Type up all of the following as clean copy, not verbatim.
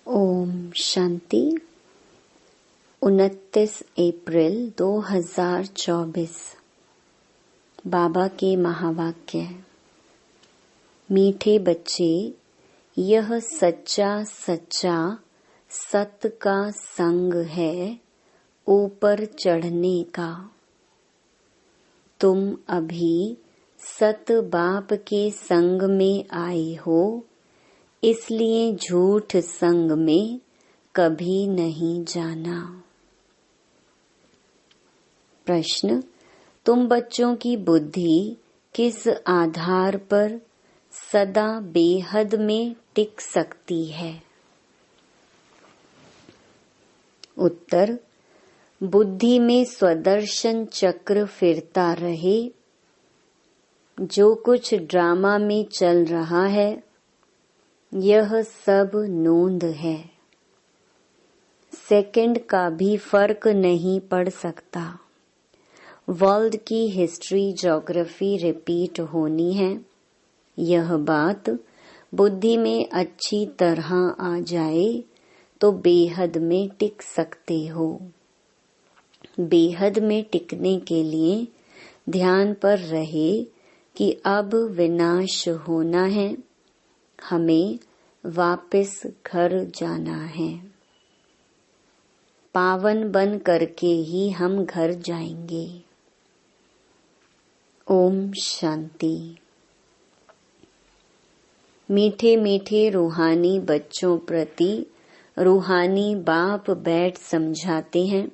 ओम शांति। 29 अप्रैल 2024। बाबा के महावाक्य। मीठे बच्चे, यह सच्चा सच्चा सत्य का संग है ऊपर चढ़ने का। तुम अभी सत बाप के संग में आए हो, इसलिए झूठ संग में कभी नहीं जाना। प्रश्न: तुम बच्चों की बुद्धि किस आधार पर सदा बेहद में टिक सकती है? उत्तर: बुद्धि में स्वदर्शन चक्र फिरता रहे। जो कुछ ड्रामा में चल रहा है यह सब नोंद है। सेकंड का भी फर्क नहीं पड़ सकता। वर्ल्ड की हिस्ट्री ज्योग्राफी रिपीट होनी है। यह बात बुद्धि में अच्छी तरह आ जाए तो बेहद में टिक सकते हो। बेहद में टिकने के लिए ध्यान पर रहे कि अब विनाश होना है, हमें वापस घर जाना है। पावन बन करके ही हम घर जाएंगे। ओम शांति। मीठे मीठे रूहानी बच्चों प्रति रूहानी बाप बैठ समझाते हैं।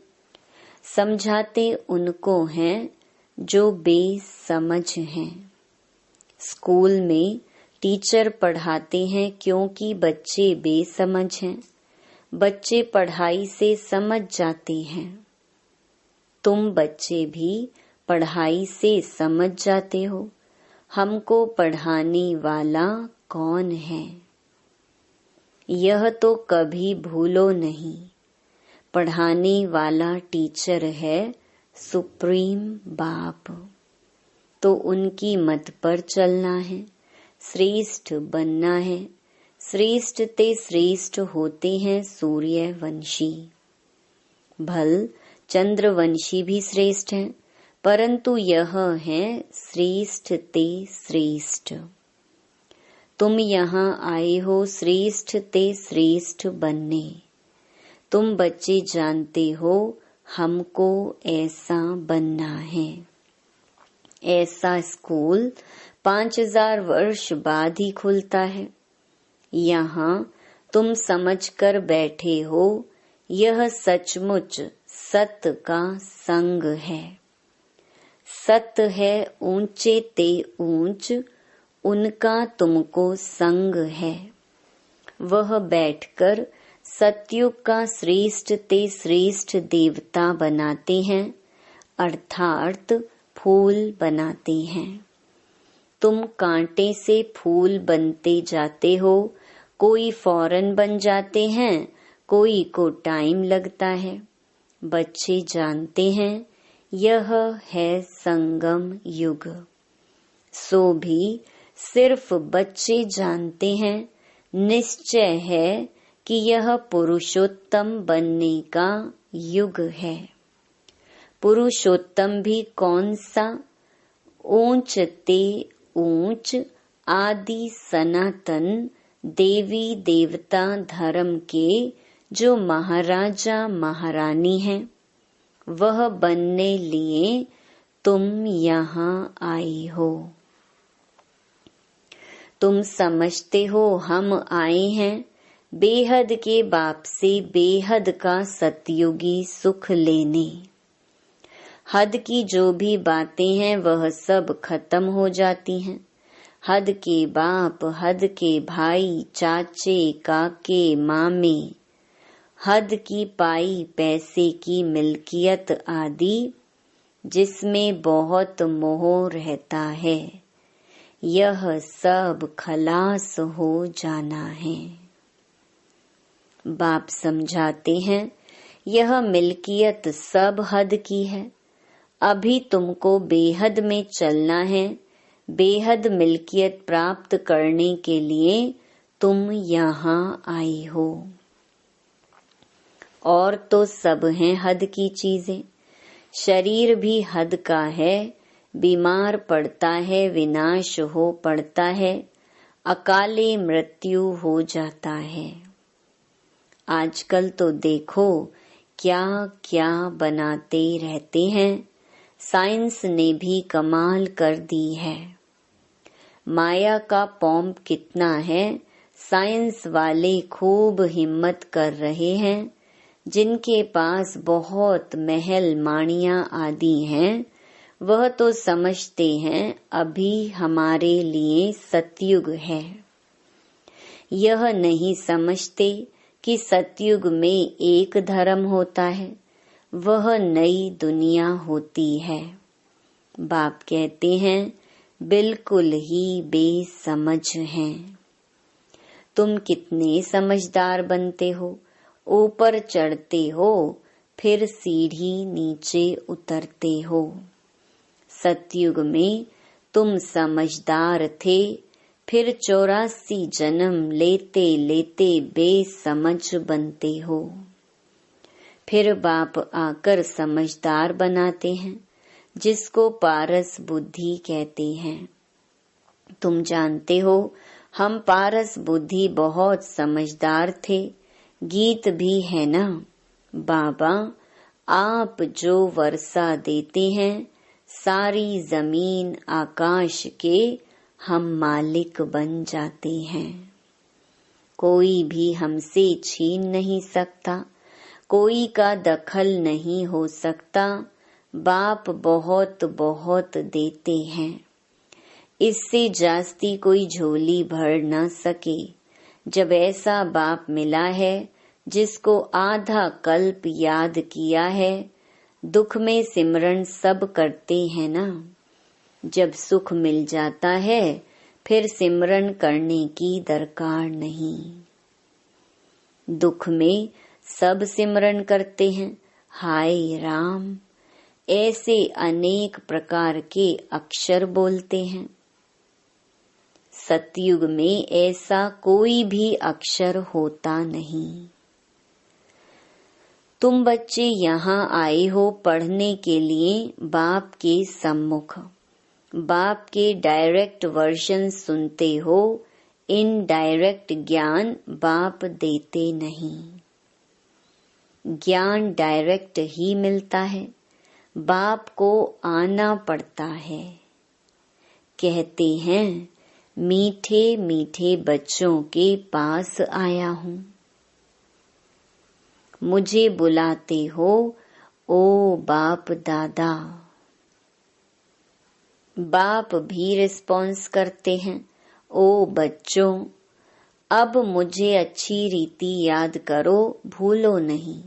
समझाते उनको हैं जो बेसमझ हैं। स्कूल में टीचर पढ़ाते हैं क्योंकि बच्चे बेसमझ हैं। बच्चे पढ़ाई से समझ जाते हैं। तुम बच्चे भी पढ़ाई से समझ जाते हो। हमको पढ़ाने वाला कौन है? यह तो कभी भूलो नहीं। पढ़ाने वाला टीचर है सुप्रीम बाप। तो उनकी मत पर चलना है, श्रेष्ठ बनना है। श्रेष्ठ ते श्रेष्ठ होते हैं सूर्यवंशी। भल चंद्रवंशी भी श्रेष्ठ हैं, परंतु यह है श्रेष्ठ ते श्रेष्ठ। तुम यहाँ आए हो श्रेष्ठ ते श्रेष्ठ बनने। तुम बच्चे जानते हो हमको ऐसा बनना है। ऐसा स्कूल 5000 वर्ष बाद ही खुलता है। यहाँ तुम समझकर बैठे हो यह सचमुच सत्य का संग है। सत्य है ऊंचे ते ऊंच, उनका तुमको संग है। वह बैठकर सतयुग का श्रेष्ठ ते श्रेष्ठ देवता बनाते हैं, अर्थात फूल बनाते हैं। तुम कांटे से फूल बनते जाते हो। कोई फौरन बन जाते हैं, कोई को टाइम लगता है। बच्चे जानते हैं यह है संगम युग। सो भी सिर्फ बच्चे जानते हैं, निश्चय है कि यह पुरुषोत्तम बनने का युग है। पुरुषोत्तम भी कौन सा? ऊंच ते ऊंच आदि सनातन देवी देवता धर्म के जो महाराजा महारानी हैं, वह बनने लिए तुम यहाँ आए हो। तुम समझते हो हम आए हैं बेहद के बाप से बेहद का सतयुगी सुख लेने। हद की जो भी बातें हैं वह सब खत्म हो जाती हैं। हद के बाप, हद के भाई, चाचे, काके, मामे, हद की पाई पैसे की मिल्कियत आदि, जिसमें बहुत मोह रहता है, यह सब खलास हो जाना है। बाप समझाते हैं यह मिल्कियत सब हद की है। अभी तुमको बेहद में चलना है। बेहद मिल्कियत प्राप्त करने के लिए तुम यहाँ आए हो। और तो सब हैं हद की चीजें। शरीर भी हद का है, बीमार पड़ता है, विनाश हो पड़ता है, अकाले मृत्यु हो जाता है। आजकल तो देखो क्या क्या बनाते रहते हैं। साइंस ने भी कमाल कर दी है। माया का पॉम्प कितना है, साइंस वाले खूब हिम्मत कर रहे हैं। जिनके पास बहुत महल माणियां आदि हैं, वह तो समझते हैं अभी हमारे लिए सतयुग है। यह नहीं समझते कि सतयुग में एक धर्म होता है, वह नई दुनिया होती है। बाप कहते हैं बिल्कुल ही बेसमझ हैं। तुम कितने समझदार बनते हो, ऊपर चढ़ते हो, फिर सीढ़ी नीचे उतरते हो। सतयुग में तुम समझदार थे, फिर 84 जन्म लेते लेते बेसमझ बनते हो। फिर बाप आकर समझदार बनाते हैं, जिसको पारस बुद्धि कहते हैं। तुम जानते हो हम पारस बुद्धि बहुत समझदार थे। गीत भी है ना, बाबा आप जो वर्षा देते हैं, सारी जमीन आकाश के हम मालिक बन जाते हैं। कोई भी हमसे छीन नहीं सकता, कोई का दखल नहीं हो सकता। बाप बहुत बहुत देते हैं, इससे जास्ती कोई झोली भर न सके। जब ऐसा बाप मिला है जिसको आधा कल्प याद किया है, दुख में सिमरन सब करते हैं ना। जब सुख मिल जाता है फिर सिमरन करने की दरकार नहीं। दुख में सब सिमरन करते हैं, हाय राम, ऐसे अनेक प्रकार के अक्षर बोलते हैं। सतयुग में ऐसा कोई भी अक्षर होता नहीं। तुम बच्चे यहाँ आए हो पढ़ने के लिए बाप के सम्मुख। बाप के डायरेक्ट वर्जन सुनते हो, इनडायरेक्ट ज्ञान बाप देते नहीं। ज्ञान डायरेक्ट ही मिलता है, बाप को आना पड़ता है। कहते हैं मीठे मीठे बच्चों के पास आया हूँ। मुझे बुलाते हो ओ बाप दादा। बाप भी रिस्पॉन्स करते हैं, ओ बच्चों अब मुझे अच्छी रीति याद करो, भूलो नहीं।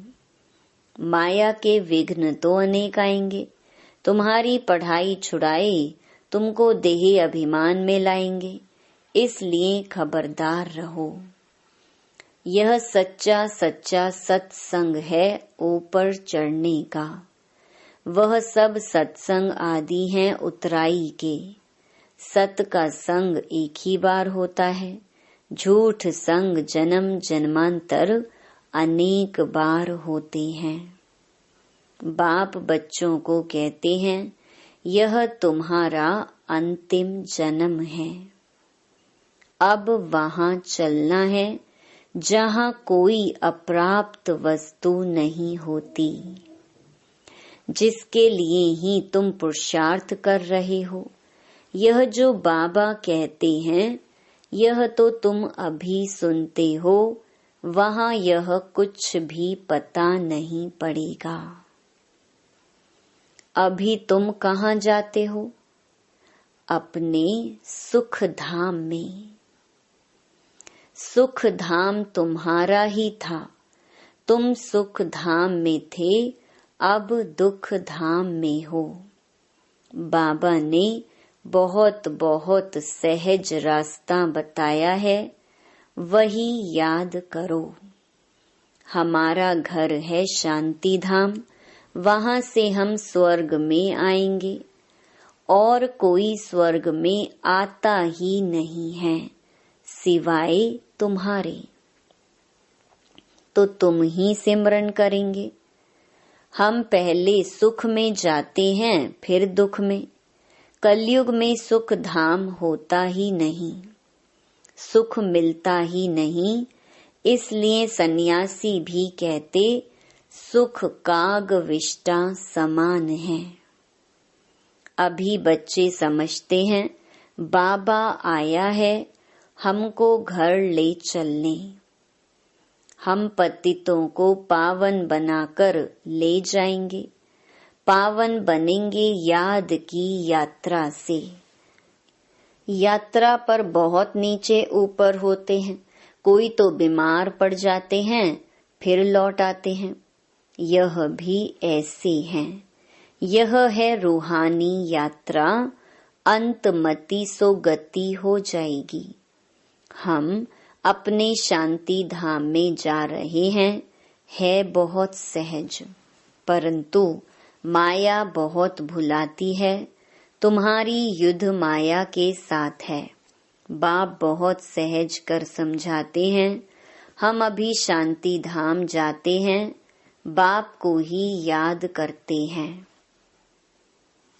माया के विघ्न तो अनेक आएंगे, तुम्हारी पढ़ाई छुड़ाए तुमको देह अभिमान में लाएंगे, इसलिए खबरदार रहो। यह सच्चा सच्चा सत्संग है ऊपर चढ़ने का। वह सब सत्संग आदि हैं उतराई के। सत का संग एक ही बार होता है, झूठ संग जन्म जन्मांतर अनेक बार होते हैं। बाप बच्चों को कहते हैं यह तुम्हारा अंतिम जन्म है। अब वहां चलना है जहां कोई अप्राप्त वस्तु नहीं होती, जिसके लिए ही तुम पुरुषार्थ कर रहे हो। यह जो बाबा कहते हैं यह तो तुम अभी सुनते हो, वहां यह कुछ भी पता नहीं पड़ेगा। अभी तुम कहाँ जाते हो? अपने सुख धाम में। सुख धाम तुम्हारा ही था, तुम सुख धाम में थे, अब दुख धाम में हो। बाबा ने बहुत बहुत सहज रास्ता बताया है, वही याद करो। हमारा घर है शांति धाम, वहां से हम स्वर्ग में आएंगे, और कोई स्वर्ग में आता ही नहीं है सिवाय तुम्हारे। तो तुम ही सिमरन करेंगे। हम पहले सुख में जाते हैं फिर दुख में। कलयुग में सुख धाम होता ही नहीं, सुख मिलता ही नहीं। इसलिए सन्यासी भी कहते सुख काग विष्टा समान है। अभी बच्चे समझते हैं बाबा आया है हमको घर ले चलने। हम पतितों को पावन बनाकर ले जाएंगे, पावन बनेंगे याद की यात्रा से। यात्रा पर बहुत नीचे ऊपर होते हैं, कोई तो बीमार पड़ जाते हैं फिर लौट आते हैं। यह भी ऐसे हैं। यह है रूहानी यात्रा, अंतमति सो गति हो जाएगी। हम अपने शांति धाम में जा रहे हैं, है बहुत सहज, परंतु माया बहुत भुलाती है। तुम्हारी युद्ध माया के साथ है। बाप बहुत सहज कर समझाते हैं। हम अभी शांति धाम जाते हैं, बाप को ही याद करते हैं,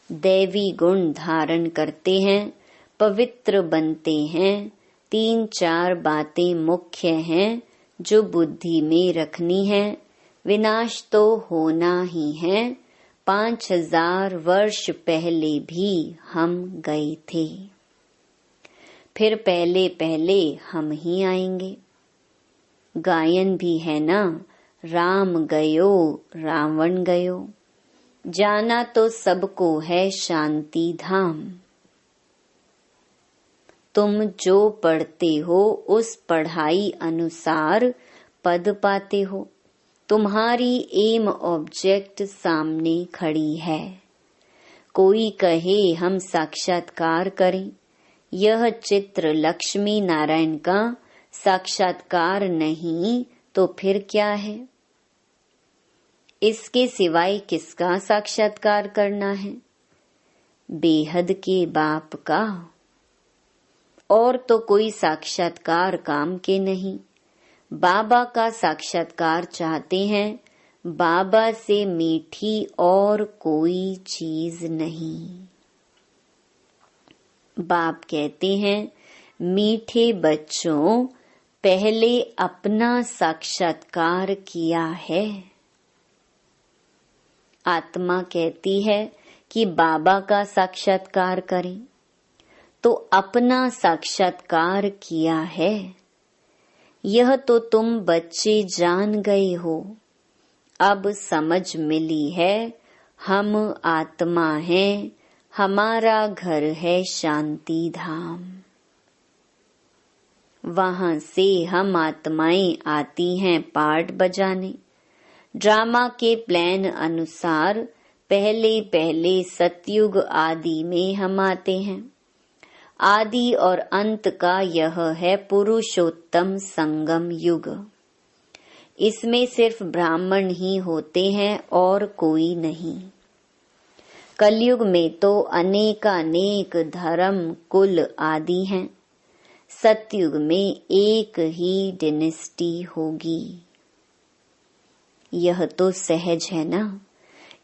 दैवी गुण धारण करते हैं, पवित्र बनते हैं। 3-4 बातें मुख्य हैं जो बुद्धि में रखनी है। विनाश तो होना ही है। 5000 वर्ष पहले भी हम गए थे, फिर पहले पहले हम ही आएंगे। गायन भी है ना, राम गयो रावण गयो। जाना तो सबको है शांति धाम। तुम जो पढ़ते हो उस पढ़ाई अनुसार पद पाते हो। तुम्हारी एम ऑब्जेक्ट सामने खड़ी है। कोई कहे हम साक्षात्कार करें, यह चित्र लक्ष्मी नारायण का साक्षात्कार नहीं तो फिर क्या है? इसके सिवाय किसका साक्षात्कार करना है? बेहद के बाप का। और तो कोई साक्षात्कार काम के नहीं। बाबा का साक्षात्कार चाहते हैं। बाबा से मीठी और कोई चीज नहीं। बाप कहते हैं मीठे बच्चों, पहले अपना साक्षात्कार किया है। आत्मा कहती है कि बाबा का साक्षात्कार करें, तो अपना साक्षात्कार किया है। यह तो तुम बच्चे जान गए हो। अब समझ मिली है, हम आत्मा हैं, हमारा घर है शांति धाम। वहां से हम आत्माएं आती हैं पार्ट बजाने। ड्रामा के प्लान अनुसार पहले पहले सतयुग आदि में हम आते हैं। आदि और अंत का यह है पुरुषोत्तम संगम युग। इसमें सिर्फ ब्राह्मण ही होते हैं और कोई नहीं। कलयुग में तो अनेकानेक धर्म कुल आदि हैं। सतयुग में एक ही डिनेस्टी होगी। यह तो सहज है ना।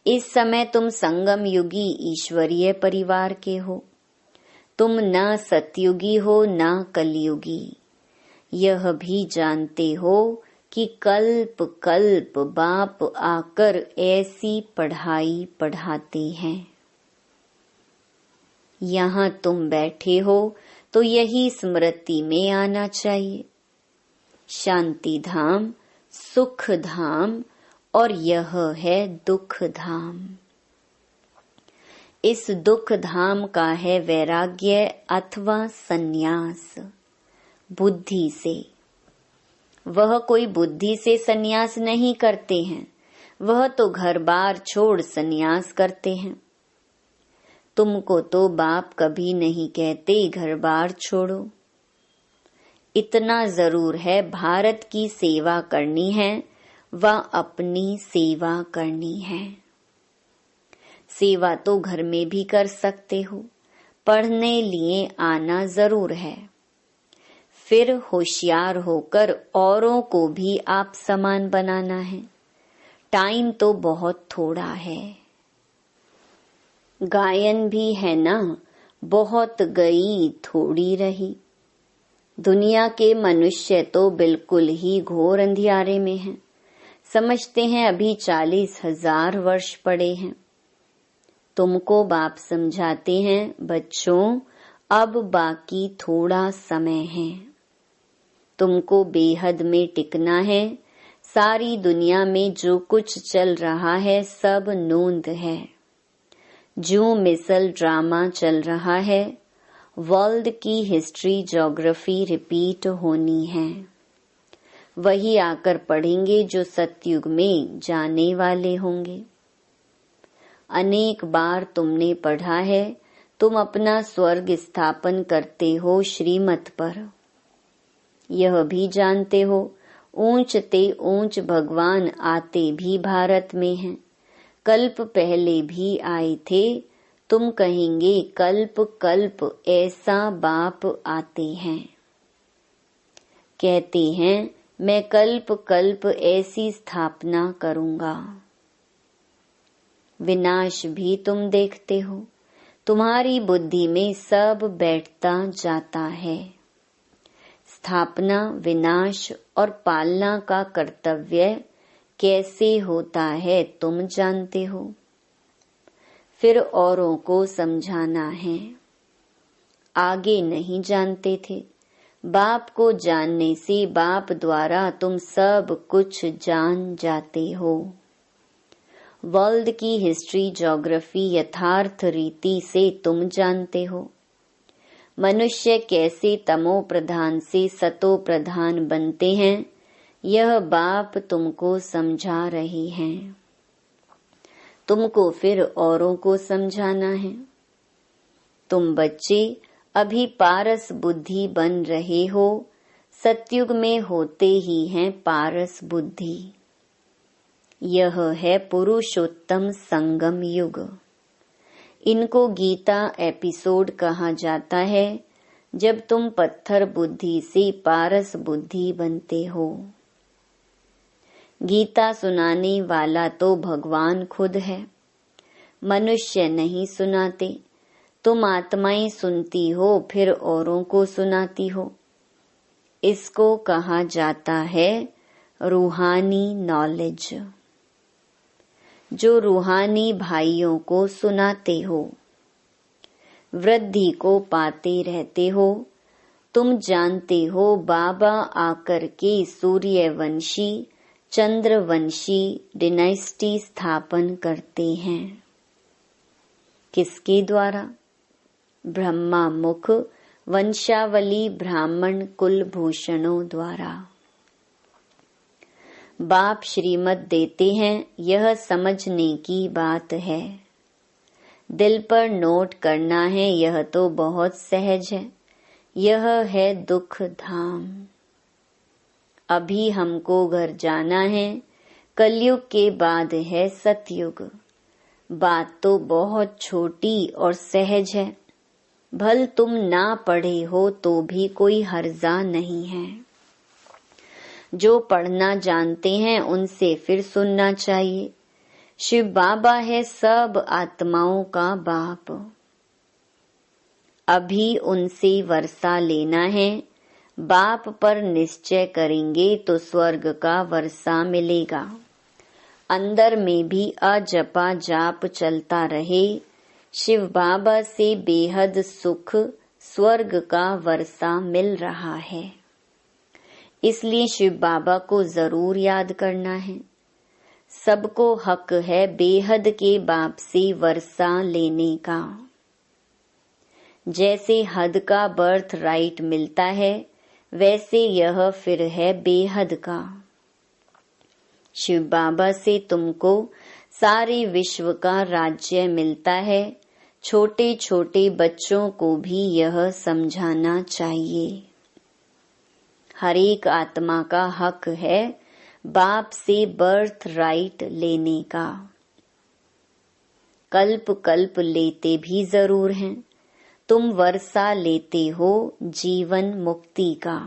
इस समय तुम संगम युगी ईश्वरीय परिवार के हो। तुम न सतयुगी हो न कलयुगी। यह भी जानते हो कि कल्प कल्प बाप आकर ऐसी पढ़ाई पढ़ाते हैं। यहाँ तुम बैठे हो तो यही स्मृति में आना चाहिए। शांति धाम, सुख धाम और यह है दुख धाम। इस दुख धाम का है वैराग्य अथवा सन्यास बुद्धि से। वह कोई बुद्धि से सन्यास नहीं करते हैं, वह तो घर बार छोड़ सन्यास करते हैं। तुमको तो बाप कभी नहीं कहते घर बार छोड़ो। इतना जरूर है, भारत की सेवा करनी है व अपनी सेवा करनी है। सेवा तो घर में भी कर सकते हो, पढ़ने लिए आना जरूर है। फिर होशियार होकर औरों को भी आप समान बनाना है। टाइम तो बहुत थोड़ा है। गायन भी है ना, बहुत गई थोड़ी रही। दुनिया के मनुष्य तो बिल्कुल ही घोर अंधियारे में हैं। समझते हैं अभी 40,000 वर्ष पड़े हैं। तुमको बाप समझाते हैं, बच्चों अब बाकी थोड़ा समय है। तुमको बेहद में टिकना है। सारी दुनिया में जो कुछ चल रहा है सब नोंद है। जो मिसल ड्रामा चल रहा है, वर्ल्ड की हिस्ट्री ज्योग्राफी रिपीट होनी है। वही आकर पढ़ेंगे जो सतयुग में जाने वाले होंगे। अनेक बार तुमने पढ़ा है, तुम अपना स्वर्ग स्थापन करते हो श्रीमत पर। यह भी जानते हो, ऊंच ते ऊंच भगवान आते भी भारत में हैं। कल्प पहले भी आए थे। तुम कहेंगे कल्प कल्प ऐसा बाप आते हैं। कहते हैं मैं कल्प कल्प ऐसी स्थापना करूंगा। विनाश भी तुम देखते हो। तुम्हारी बुद्धि में सब बैठता जाता है। स्थापना, विनाश और पालना का कर्तव्य कैसे होता है तुम जानते हो। फिर औरों को समझाना है। आगे नहीं जानते थे। बाप को जानने से बाप द्वारा तुम सब कुछ जान जाते हो। वर्ल्ड की हिस्ट्री ज्योग्राफी यथार्थ रीति से तुम जानते हो। मनुष्य कैसे तमो प्रधान से सतो प्रधान बनते हैं, यह बाप तुमको समझा रही हैं। तुमको फिर औरों को समझाना है। तुम बच्चे अभी पारस बुद्धि बन रहे हो। सतयुग में होते ही हैं पारस बुद्धि। यह है पुरुषोत्तम संगम युग। इनको गीता एपिसोड कहा जाता है, जब तुम पत्थर बुद्धि से पारस बुद्धि बनते हो। गीता सुनाने वाला तो भगवान खुद है। मनुष्य नहीं सुनाते। तुम आत्माएं सुनती हो, फिर औरों को सुनाती हो। इसको कहा जाता है रूहानी नॉलेज। जो रूहानी भाइयों को सुनाते हो, वृद्धि को पाते रहते हो। तुम जानते हो बाबा आकर के सूर्यवंशी, चंद्रवंशी डिनाइस्टी स्थापन करते हैं। किसके द्वारा? ब्रह्मा मुख वंशावली ब्राह्मण कुलभूषणों द्वारा। बाप श्रीमत देते हैं, यह समझने की बात है। दिल पर नोट करना है, यह तो बहुत सहज है। यह है दुख धाम। अभी हमको घर जाना है। कलयुग के बाद है सतयुग। बात तो बहुत छोटी और सहज है। भल तुम ना पढ़े हो तो भी कोई हर्जा नहीं है। जो पढ़ना जानते हैं उनसे फिर सुनना चाहिए। शिव बाबा है सब आत्माओं का बाप। अभी उनसे वर्षा लेना है। बाप पर निश्चय करेंगे तो स्वर्ग का वर्षा मिलेगा। अंदर में भी अजपा जाप चलता रहे। शिव बाबा से बेहद सुख स्वर्ग का वर्षा मिल रहा है। इसलिए शिव बाबा को जरूर याद करना है। सबको हक है बेहद के बाप से वर्षा लेने का। जैसे हद का बर्थ राइट मिलता है, वैसे यह फिर है बेहद का। शिव बाबा से तुमको सारे विश्व का राज्य मिलता है। छोटे छोटे बच्चों को भी यह समझाना चाहिए। हर एक आत्मा का हक है बाप से बर्थ राइट लेने का। कल्प कल्प लेते भी जरूर हैं। तुम वर्षा लेते हो जीवन मुक्ति का।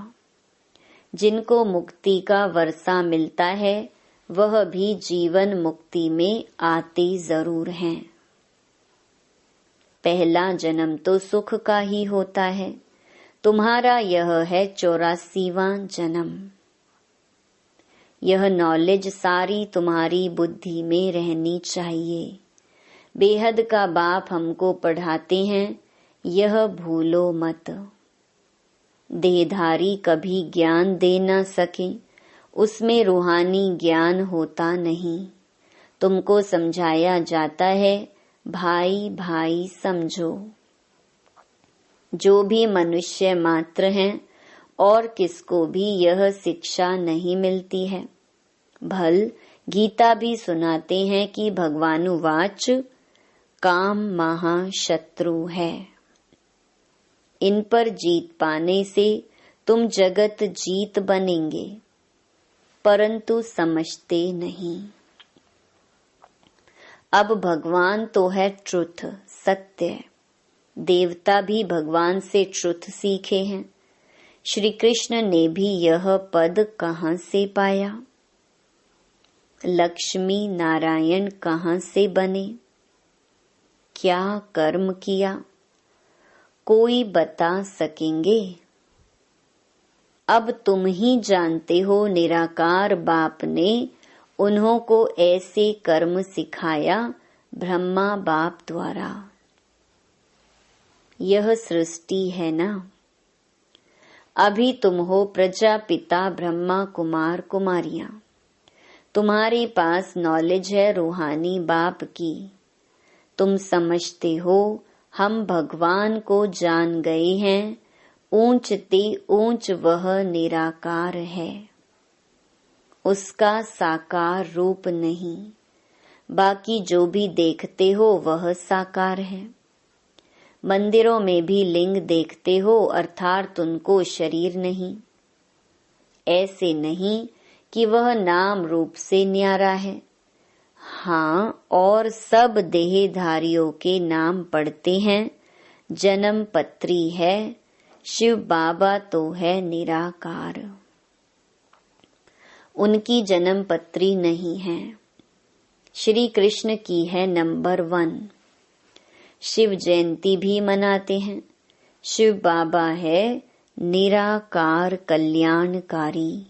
जिनको मुक्ति का वर्षा मिलता है वह भी जीवन मुक्ति में आते जरूर हैं। पहला जन्म तो सुख का ही होता है। तुम्हारा यह है 84वां जन्म। यह नॉलेज सारी तुम्हारी बुद्धि में रहनी चाहिए। बेहद का बाप हमको पढ़ाते हैं, यह भूलो मत। देहधारी कभी ज्ञान दे न सके, उसमें रूहानी ज्ञान होता नहीं। तुमको समझाया जाता है भाई भाई समझो। जो भी मनुष्य मात्र हैं और किसको भी यह शिक्षा नहीं मिलती है। भल गीता भी सुनाते हैं कि भगवानुवाच काम महाशत्रु है। इन पर जीत पाने से तुम जगत जीत बनेंगे, परंतु समझते नहीं। अब भगवान तो है ट्रुथ, सत्य। देवता भी भगवान से ट्रुथ सीखे हैं। श्री कृष्ण ने भी यह पद कहाँ से पाया? लक्ष्मी नारायण कहाँ से बने? क्या कर्म किया? कोई बता सकेंगे? अब तुम ही जानते हो, निराकार बाप ने उन्हों को ऐसे कर्म सिखाया ब्रह्मा बाप द्वारा। यह सृष्टि है ना। अभी तुम हो प्रजापिता ब्रह्मा कुमार कुमारियां। तुम्हारे पास नॉलेज है रूहानी बाप की। तुम समझते हो हम भगवान को जान गए हैं। ऊंच ते ऊंच वह निराकार है, उसका साकार रूप नहीं। बाकी जो भी देखते हो वह साकार है। मंदिरों में भी लिंग देखते हो, अर्थात उनको शरीर नहीं। ऐसे नहीं कि वह नाम रूप से न्यारा है। हाँ, और सब देहधारियों के नाम पढ़ते हैं। जन्म पत्री है, शिव बाबा तो है निराकार। उनकी जन्म पत्री नहीं है, श्री कृष्ण की है नंबर 1। शिव जयंती भी मनाते हैं। शिव बाबा है निराकार कल्याणकारी।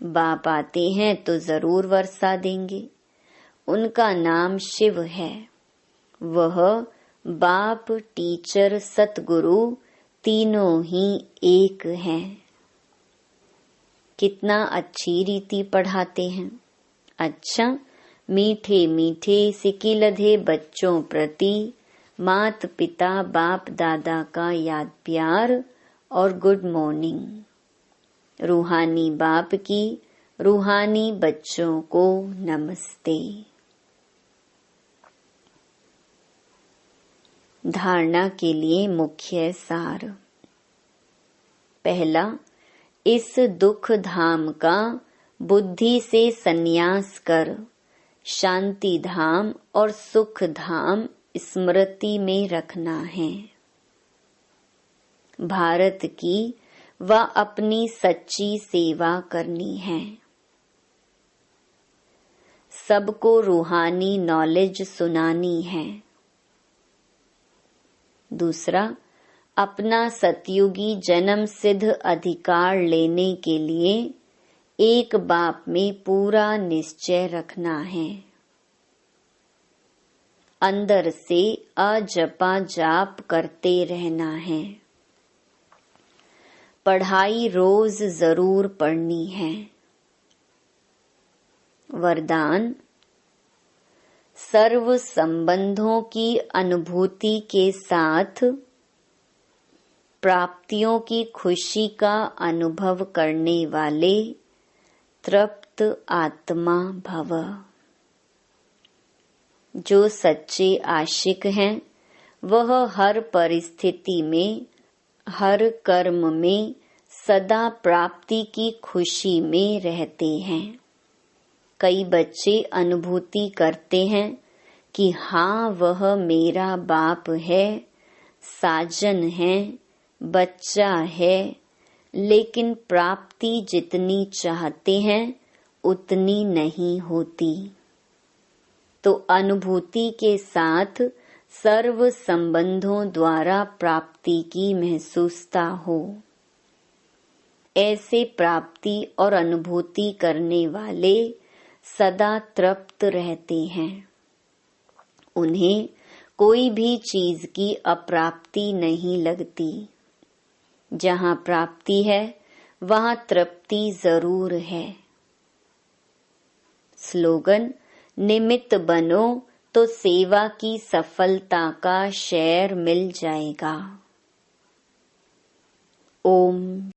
बाप आते हैं तो जरूर वर्षा देंगे। उनका नाम शिव है। वह बाप, टीचर, सतगुरु तीनों ही एक हैं। कितना अच्छी रीति पढ़ाते हैं। अच्छा, मीठे मीठे सिकी लधे बच्चों प्रति मात पिता बाप दादा का याद प्यार और गुड मॉर्निंग। रूहानी बाप की रूहानी बच्चों को नमस्ते। धारणा के लिए मुख्य सार। पहला, इस दुख धाम का बुद्धि से संन्यास कर शांति धाम और सुख धाम स्मृति में रखना है। भारत की व अपनी सच्ची सेवा करनी है। सबको रूहानी नॉलेज सुनानी है। दूसरा, अपना सतयुगी जन्म सिद्ध अधिकार लेने के लिए एक बाप में पूरा निश्चय रखना है। अंदर से अजपा जाप करते रहना है। पढ़ाई रोज जरूर पढ़नी है। वरदान, सर्व संबंधों की अनुभूति के साथ प्राप्तियों की खुशी का अनुभव करने वाले तृप्त आत्मा भव। जो सच्चे आशिक हैं वह हर परिस्थिति में, हर कर्म में सदा प्राप्ति की खुशी में रहते हैं। कई बच्चे अनुभूति करते हैं कि हाँ वह मेरा बाप है, साजन है, बच्चा है, लेकिन प्राप्ति जितनी चाहते हैं उतनी नहीं होती। तो अनुभूति के साथ सर्व संबंधों द्वारा प्राप्ति की महसूसता हो। ऐसे प्राप्ति और अनुभूति करने वाले सदा तृप्त रहते हैं। उन्हें कोई भी चीज की अप्राप्ति नहीं लगती। जहाँ प्राप्ति है वहाँ तृप्ति जरूर है। स्लोगन: निमित्त बनो तो सेवा की सफलता का शेयर मिल जाएगा। ओम